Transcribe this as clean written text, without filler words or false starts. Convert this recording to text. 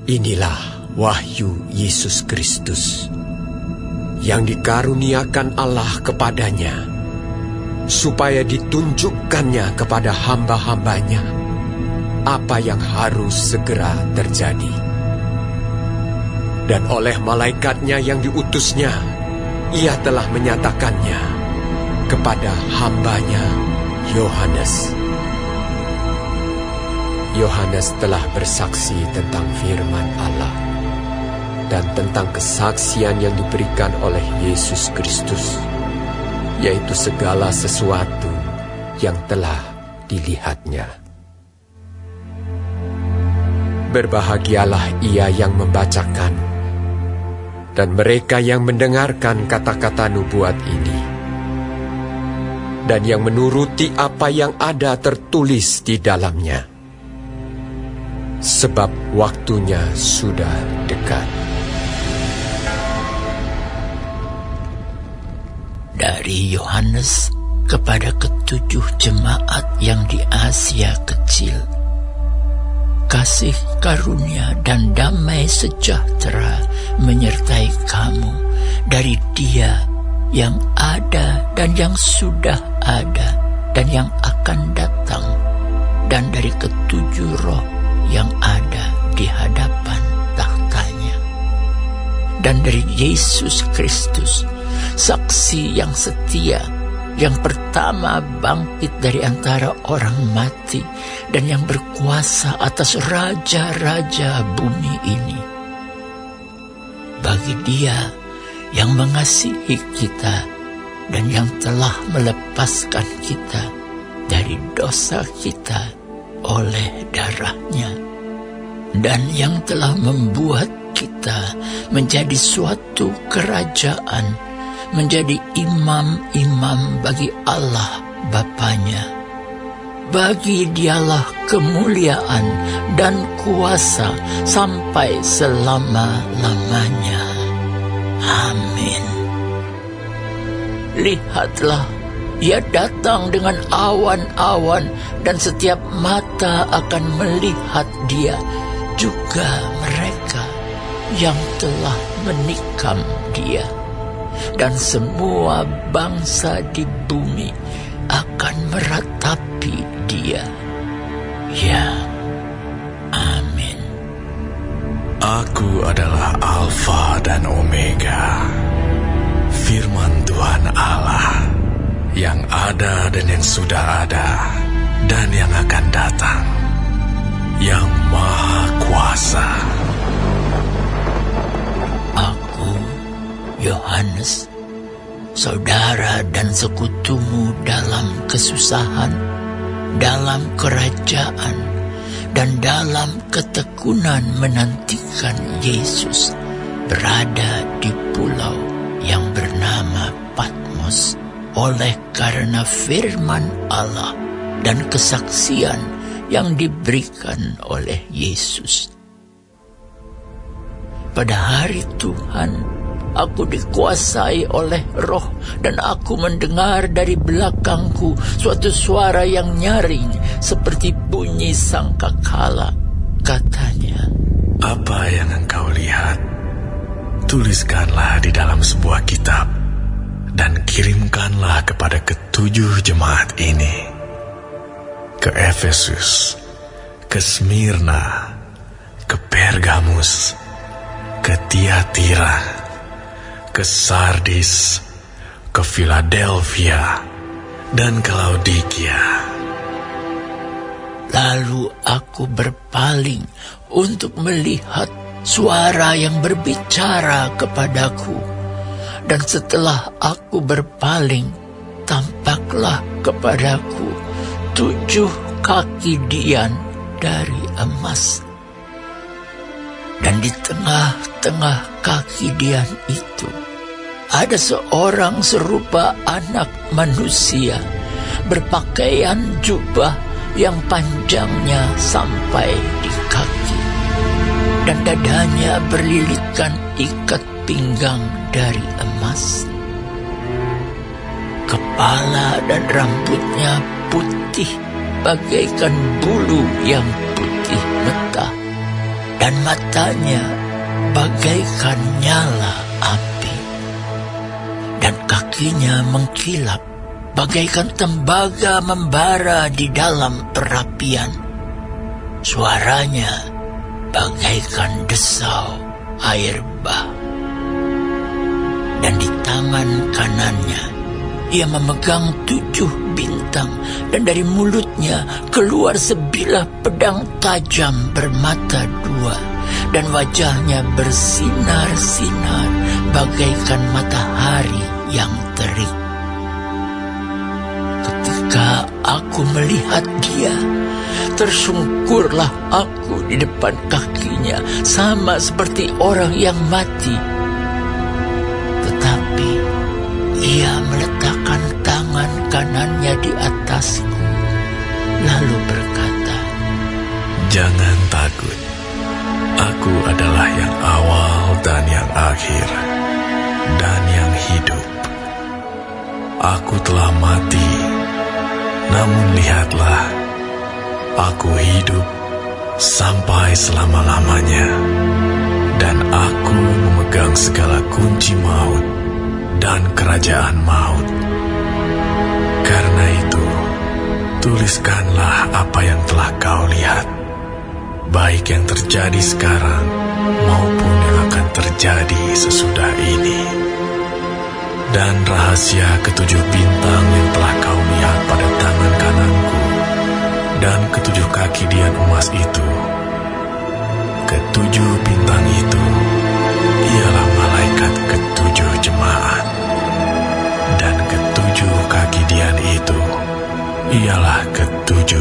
Inilah wahyu Yesus Kristus yang dikaruniakan Allah kepadanya, supaya ditunjukkannya kepada hamba-hambanya apa yang harus segera terjadi. Dan oleh malaikatnya yang diutusnya, ia telah menyatakannya kepada hambanya Yohanes. Yohanes telah bersaksi tentang firman Allah dan tentang kesaksian yang diberikan oleh Yesus Kristus, yaitu segala sesuatu yang telah dilihatnya. Berbahagialah ia yang membacakan dan mereka yang mendengarkan kata-kata nubuat ini, dan yang menuruti apa yang ada tertulis di dalamnya, sebab waktunya sudah dekat. Dari Yohanes kepada ketujuh jemaat yang di Asia Kecil, kasih karunia dan damai sejahtera menyertai kamu dari Dia yang ada dan yang sudah ada dan yang akan datang, dan dari ketujuh roh yang ada di hadapan tahtanya, dan dari Yesus Kristus, saksi yang setia, yang pertama bangkit dari antara orang mati dan yang berkuasa atas raja-raja bumi ini. Bagi Dia yang mengasihi kita dan yang telah melepaskan kita dari dosa kita oleh darahnya, dan yang telah membuat kita menjadi suatu kerajaan, menjadi imam-imam bagi Allah Bapanya. Bagi Dialah kemuliaan dan kuasa sampai selama-lamanya. Amin. Lihatlah, Ia datang dengan awan-awan, dan setiap mata akan melihat Dia, juga mereka yang telah menikam Dia. Dan semua bangsa di bumi akan meratapi Dia. Ya, amin. Aku adalah Alfa dan Omega, firman Tuhan Allah, yang ada dan yang sudah ada, dan yang akan datang, yang Maha Kuasa. Aku, Yohanes, saudara dan sekutumu dalam kesusahan, dalam kerajaan, dan dalam ketekunan menantikan Yesus, berada di pulau yang bernama Patmos, oleh karena firman Allah dan kesaksian yang diberikan oleh Yesus. Pada hari Tuhan, aku dikuasai oleh Roh, dan aku mendengar dari belakangku suatu suara yang nyaring seperti bunyi sangkakala. Katanya, "Apa yang engkau lihat, tuliskanlah di dalam sebuah kitab, dan kirimkanlah kepada ketujuh jemaat ini: ke Efesus, ke Smyrna, ke Pergamus, ke Tiatira, ke Sardis, ke Philadelphia, dan ke Laodikia." Lalu aku berpaling untuk melihat suara yang berbicara kepadaku, dan setelah aku berpaling, tampaklah kepadaku 7 kaki dian dari emas. Dan di tengah-tengah kaki dian itu ada seorang serupa anak manusia, berpakaian jubah yang panjangnya sampai di kaki, dan dadanya berlilitkan ikat pinggang dari emas. Kepala dan rambutnya putih bagaikan bulu yang putih mentah, dan matanya bagaikan nyala api, dan kakinya mengkilap bagaikan tembaga membara di dalam perapian. Suaranya bagaikan desau air bah. Dan di tangan kanannya ia memegang 7 bintang, dan dari mulutnya keluar sebilah pedang tajam bermata 2, dan wajahnya bersinar-sinar bagaikan matahari yang terik. Ketika aku melihat dia, tersungkurlah aku di depan kakinya, sama seperti orang yang mati. Tetapi ia meletakkan tangan kanannya di atasku, lalu berkata, "Jangan takut. Aku adalah yang awal dan yang akhir, dan yang hidup. Aku telah mati, namun lihatlah, aku hidup sampai selama-lamanya, dan aku memegang segala kunci maut dan kerajaan maut. Karena itu, tuliskanlah apa yang telah kau lihat, baik yang terjadi sekarang maupun yang akan terjadi sesudah ini. Dan rahasia ke7 bintang yang telah kau lihat pada tangan kananku dan ke7 kaki dian emas itu. Ke7 bintang itu ialah malaikat ke7 jemaat, dan ke7 kaki dian itu ialah ke7